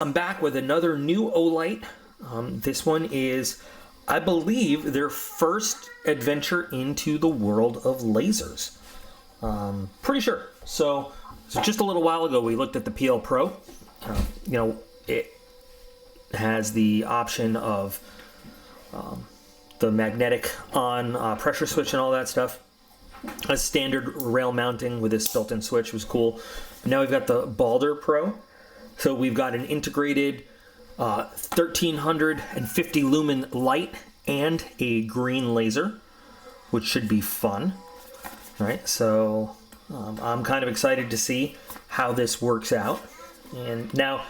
I'm back with another new Olight. This one is, I believe, their first adventure into the world of lasers. Pretty sure. So just a little while ago, we looked at the PL Pro. It has the option of the magnetic on pressure switch and all that stuff. A standard rail mounting with this built-in switch was cool. Now we've got the Baldr Pro. So we've got an integrated 1350 lumen light and a green laser, which should be fun. All right, so I'm kind of excited to see how this works out. And now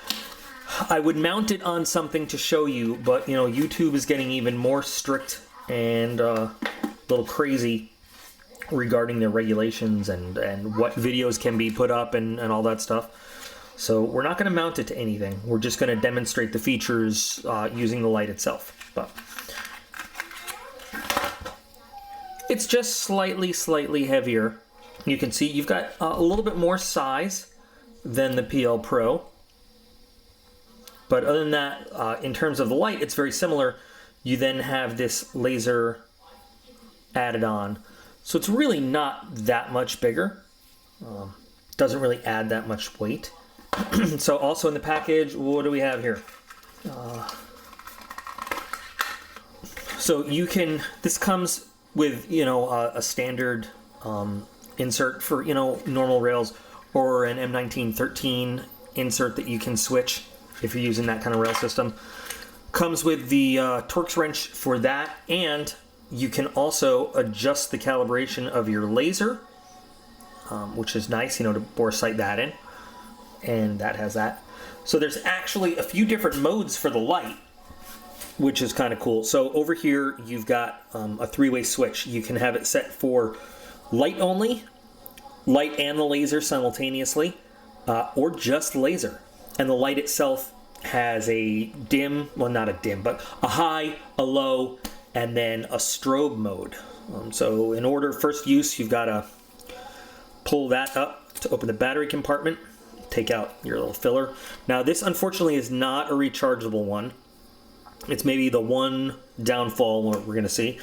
I would mount it on something to show you, but YouTube is getting even more strict and a little crazy regarding their regulations and what videos can be put up and all that stuff. So we're not going to mount it to anything. We're just going to demonstrate the features using the light itself. But it's just slightly heavier. You can see you've got a little bit more size than the PL Pro. But other than that, in terms of the light, it's very similar. You then have this laser added on. So it's really not that much bigger. Doesn't really add that much weight. So also in the package, what do we have here? So this comes with, a standard insert for, normal rails, or an M1913 insert that you can switch if you're using that kind of rail system. Comes with the Torx wrench for that, and you can also adjust the calibration of your laser, which is nice, to bore sight that in. And that has that. So there's actually a few different modes for the light, which is kind of cool. So over here, you've got a three-way switch. You can have it set for light only, light and the laser simultaneously, or just laser. And the light itself has a dim, well, not a dim, but a high, a low, and then a strobe mode. So in order first use, you've got to pull that up to open the battery compartment. Take out your little filler. Now this unfortunately is not a rechargeable one. It's maybe the one downfall we're going to see.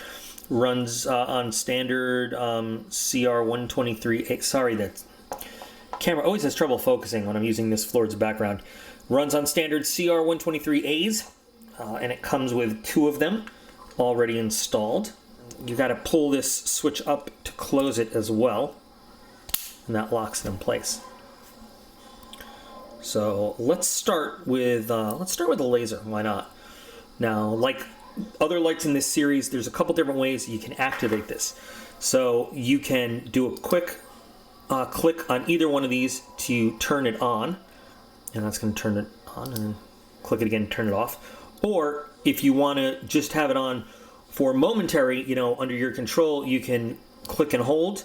Runs on standard CR123. Sorry, that camera always has trouble focusing when I'm using this floor as a background. Runs on standard CR123As, and it comes with two of them already installed. You got to pull this switch up to close it as well, and that locks it in place. So let's start with the laser. Why not? Now, like other lights in this series, there's a couple different ways you can activate this. So you can do a quick click on either one of these to turn it on, and that's going to turn it on, and then click it again to turn it off. Or if you want to just have it on for momentary, under your control, you can click and hold,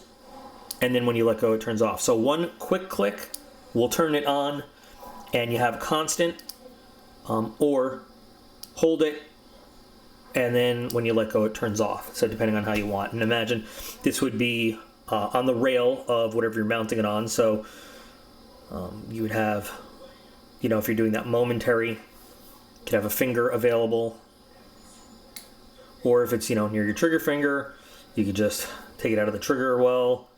and then when you let go, it turns off. So one quick click will turn it on, and you have constant, or hold it, and then when you let go, it turns off. So depending on how you want. And imagine this would be on the rail of whatever you're mounting it on. So you would have, if you're doing that momentary, you could have a finger available. Or if it's, near your trigger finger, you could just take it out of the trigger well,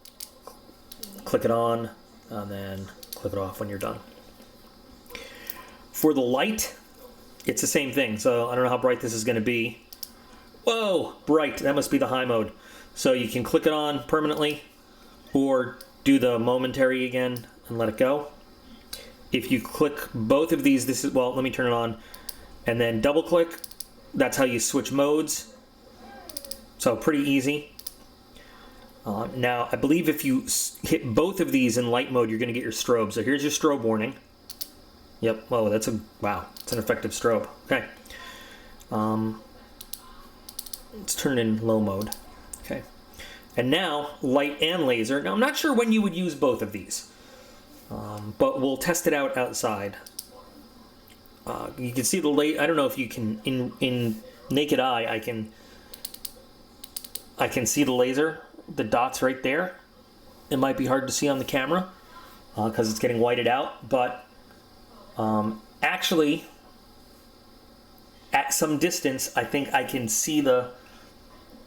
click it on, and then click it off when you're done. For the light, it's the same thing. So I don't know how bright this is going to be. Whoa, bright. That must be the high mode. So you can click it on permanently or do the momentary again and let it go. If you click both of these, let me turn it on, and then double click. That's how you switch modes. So pretty easy. Now, I believe if you hit both of these in light mode, you're going to get your strobe. So here's your strobe warning. Yep. Whoa, it's an effective strobe. Okay. Let's turn it in low mode. Okay. And now light and laser. Now I'm not sure when you would use both of these, but we'll test it out outside. You can see the light. I don't know if you can in naked eye. I can see the laser, the dots right there. It might be hard to see on the camera because it's getting whited out, but Actually, at some distance, I think I can see the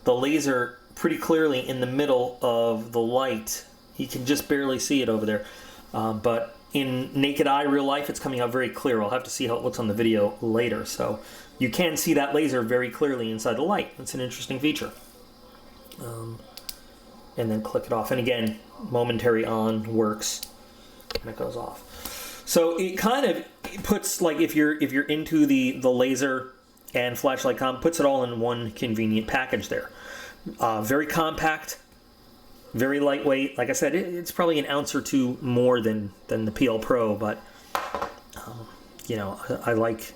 laser pretty clearly in the middle of the light. You can just barely see it over there. But in naked eye, real life, it's coming out very clear. I'll have to see how it looks on the video later. So you can see that laser very clearly inside the light. It's an interesting feature. And then click it off. And again, momentary on works, and it goes off. So it kind of puts, like, if you're into the laser and flashlight combo, puts it all in one convenient package there. Very compact, very lightweight. Like I said, it's probably an ounce or two more than the PL Pro, but you know, I like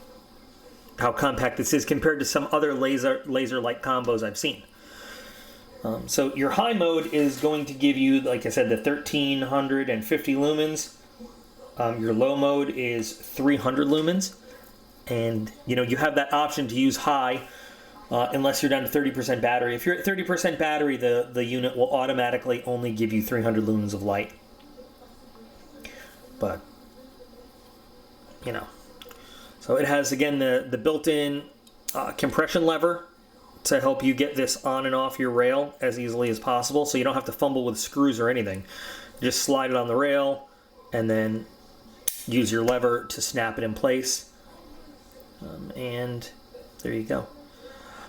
how compact this is compared to some other laser light combos I've seen. So your high mode is going to give you, like I said, the 1350 lumens. Your low mode is 300 lumens, and you know, you have that option to use high unless you're down to 30% battery. If you're at 30% battery, the unit will automatically only give you 300 lumens of light. But you know, so it has, again, the built-in compression lever to help you get this on and off your rail as easily as possible, so you don't have to fumble with screws or anything. Just slide it on the rail and then use your lever to snap it in place. And there you go.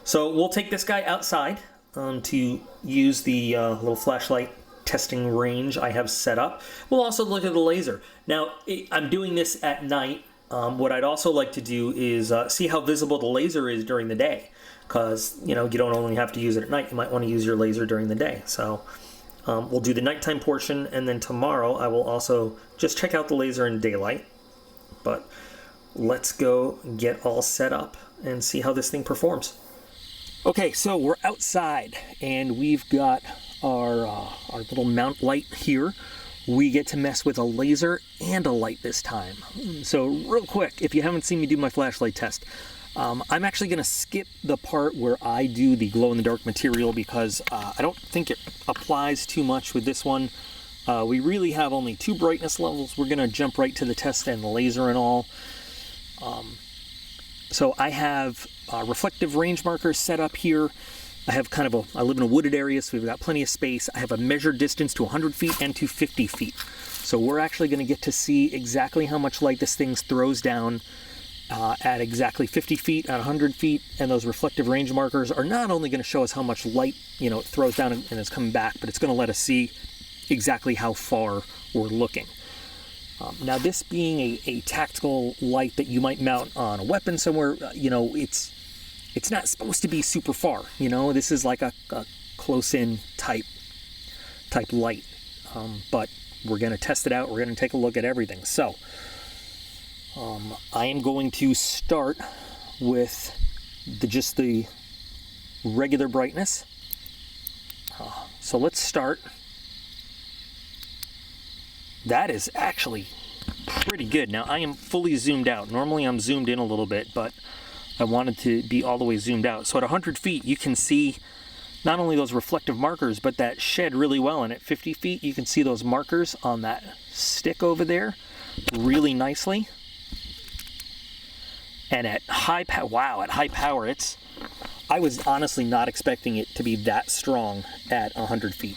So we'll take this guy outside to use the little flashlight testing range I have set up. We'll also look at the laser. Now, I'm doing this at night. What I'd also like to do is see how visible the laser is during the day, because you know, you don't only have to use it at night. You might want to use your laser during the day. So we'll do the nighttime portion, and then tomorrow I will also just check out the laser in daylight. But let's go get all set up and see how this thing performs. Okay, so we're outside and we've got our little mount light here. We get to mess with a laser and a light this time. So real quick, if you haven't seen me do my flashlight test, I'm actually going to skip the part where I do the glow-in-the-dark material because I don't think it applies too much with this one. We really have only 2 brightness levels. We're going to jump right to the test and the laser and all. So I have reflective range markers set up here. I have kind of I live in a wooded area, so we've got plenty of space. I have a measured distance to 100 feet and to 50 feet. So we're actually going to get to see exactly how much light this thing throws down at exactly 50 feet, at 100 feet, and those reflective range markers are not only going to show us how much light, you know, it throws down and it's coming back, but it's going to let us see exactly how far we're looking. Now, this being a tactical light that you might mount on a weapon somewhere, you know, it's not supposed to be super far. You know, this is like a close-in type light, but we're going to test it out. We're going to take a look at everything. So I am going to start with just the regular brightness. So let's start. That is actually pretty good. Now, I am fully zoomed out. Normally I'm zoomed in a little bit, but I wanted to be all the way zoomed out. So at 100 feet, you can see not only those reflective markers, but that shed really well. And at 50 feet, you can see those markers on that stick over there really nicely. And at high power, wow, at high power, I was honestly not expecting it to be that strong at 100 feet.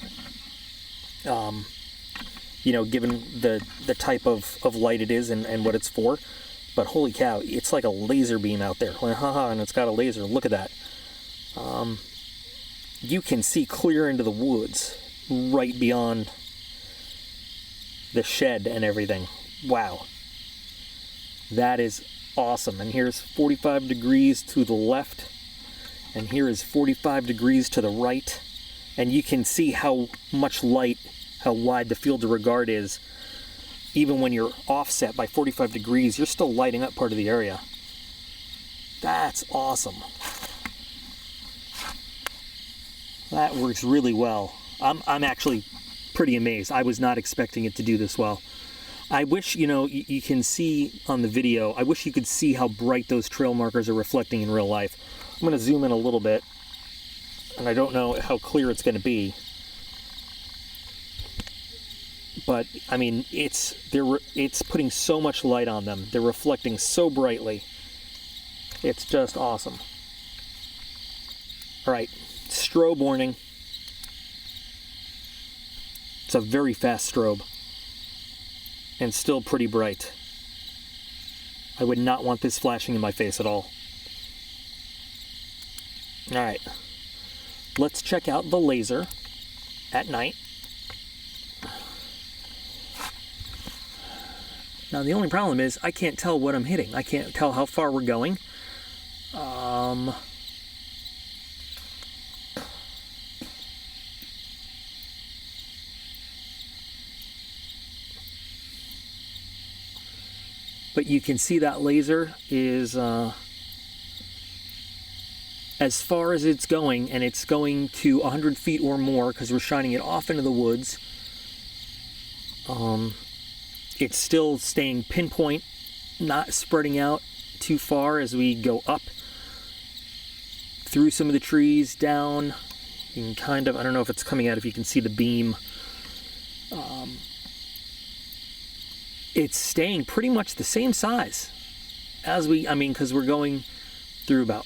You know, given the type of light it is and what it's for. But holy cow, it's like a laser beam out there. And it's got a laser. Look at that. You can see clear into the woods right beyond the shed and everything. Wow. That is awesome. And here's 45 degrees to the left. And here is 45 degrees to the right. And you can see how much light, how wide the field of regard is. Even when you're offset by 45 degrees, you're still lighting up part of the area. That's awesome. That works really well. I'm actually pretty amazed. I was not expecting it to do this well. I wish, you know, you can see on the video, I wish you could see how bright those trail markers are reflecting in real life. I'm going to zoom in a little bit, and I don't know how clear it's going to be. but I mean, it's putting so much light on them. They're reflecting so brightly. It's just awesome. All right, strobe warning. It's a very fast strobe and still pretty bright. I would not want this flashing in my face at all. All right, let's check out the laser at night. Now the only problem is I can't tell what I'm hitting. I can't tell how far we're going. But you can see that laser is as far as it's going, and it's going to 100 feet or more because we're shining it off into the woods. It's still staying pinpoint, not spreading out too far as we go up through some of the trees, down. You can kind of, I don't know if it's coming out, if you can see the beam. It's staying pretty much the same size as because we're going through about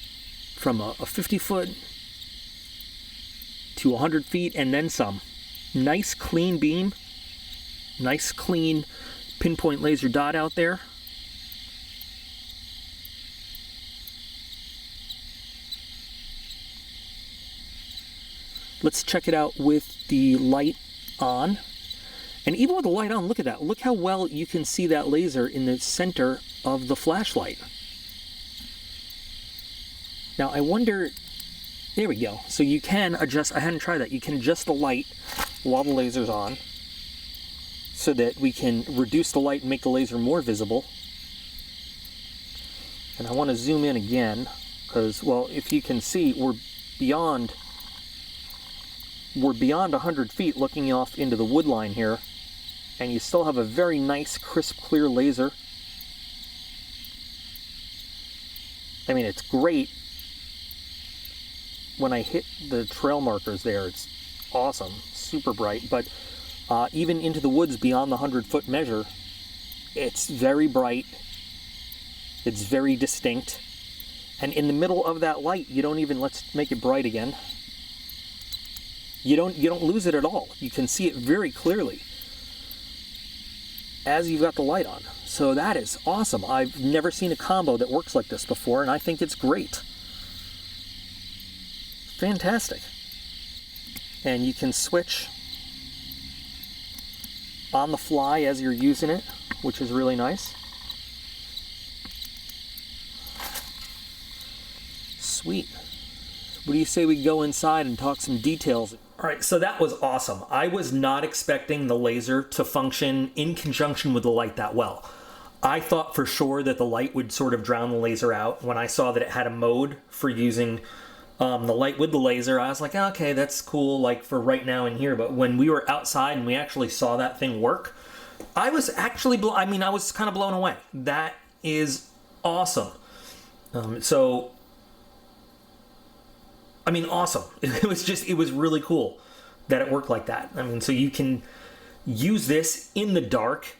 from a 50 foot to 100 feet and then some. Nice clean beam, nice clean pinpoint laser dot out there. Let's check it out with the light on. And even with the light on, look at that. Look how well you can see that laser in the center of the flashlight. Now I wonder, there we go. So you can adjust, I hadn't tried that. You can adjust the light while the laser's on so that we can reduce the light and make the laser more visible. And I want to zoom in again because, well, if you can see, we're beyond 100 feet looking off into the wood line here, and you still have a very nice, crisp, clear laser. I mean, it's great when I hit the trail markers there. It's awesome, super bright, but even into the woods beyond the 100-foot measure, it's very bright, it's very distinct, and in the middle of that light, you don't even, let's make it bright again. You don't lose it at all. You can see it very clearly as you've got the light on. So that is awesome. I've never seen a combo that works like this before, and I think it's great. Fantastic. And you can switch on the fly as you're using it, which is really nice. Sweet. What do you say we go inside and talk some details? All right, so that was awesome. I was not expecting the laser to function in conjunction with the light that well. I thought for sure that the light would sort of drown the laser out. When I saw that it had a mode for using the light with the laser, I was like, okay, that's cool, like for right now in here. But when we were outside and we actually saw that thing work, I was actually, I was kind of blown away. That is awesome. Awesome. It was really cool that it worked like that. So you can use this in the dark,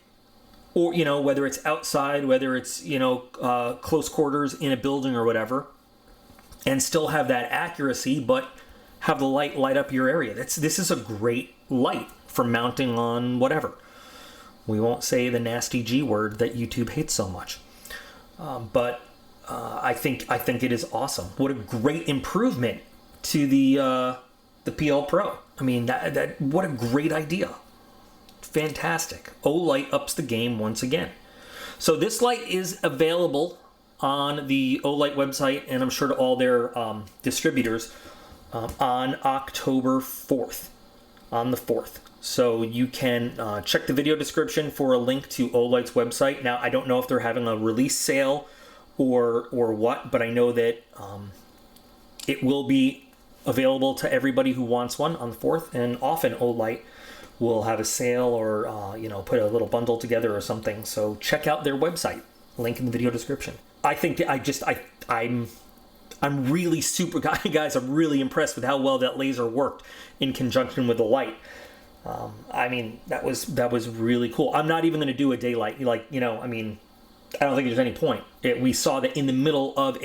or, whether it's outside, whether it's, close quarters in a building or whatever, and still have that accuracy, but have the light up your area. This is a great light for mounting on whatever. We won't say the nasty G word that YouTube hates so much. But I think it is awesome. What a great improvement to the PL Pro. What a great idea. Fantastic. Olight ups the game once again. So this light is available on the Olight website, and I'm sure to all their distributors on October 4th, on the 4th. So you can check the video description for a link to Olight's website. Now, I don't know if they're having a release sale or what, but I know that it will be available to everybody who wants one on the 4th, and often Olight will have a sale or put a little bundle together or something. So check out their website, link in the video description. I think I'm really guys, I'm really impressed with how well that laser worked in conjunction with the light. I mean, that was really cool. I'm not even going to do a daylight, like, you know, I mean, I don't think there's any point. We saw that in the middle of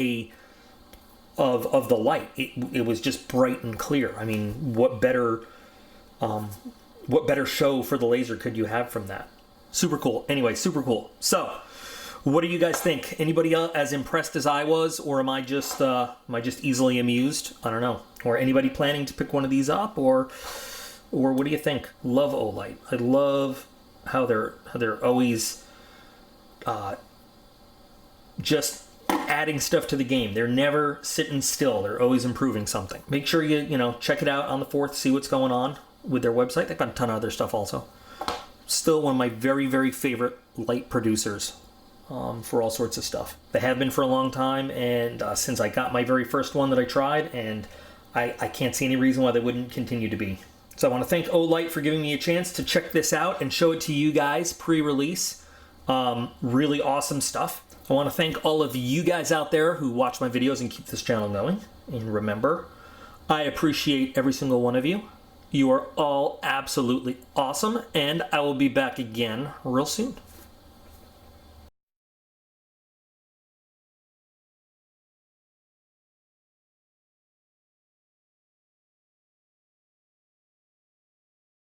of the light. It was just bright and clear. I mean, what better show for the laser could you have from that? Super cool. Anyway, super cool. So, what do you guys think? Anybody else as impressed as I was, or am I just easily amused? I don't know. Or anybody planning to pick one of these up, or what do you think? Love Olight. I love how they're always just adding stuff to the game. They're never sitting still. They're always improving something. Make sure you check it out on the 4th, see what's going on with their website. They've got a ton of other stuff also. Still one of my very, very favorite light producers for all sorts of stuff. They have been for a long time, and since I got my very first one that I tried, and I can't see any reason why they wouldn't continue to be. So I want to thank Olight for giving me a chance to check this out and show it to you guys pre-release. Really awesome stuff. I want to thank all of you guys out there who watch my videos and keep this channel going. And remember, I appreciate every single one of you. You are all absolutely awesome, and I will be back again real soon.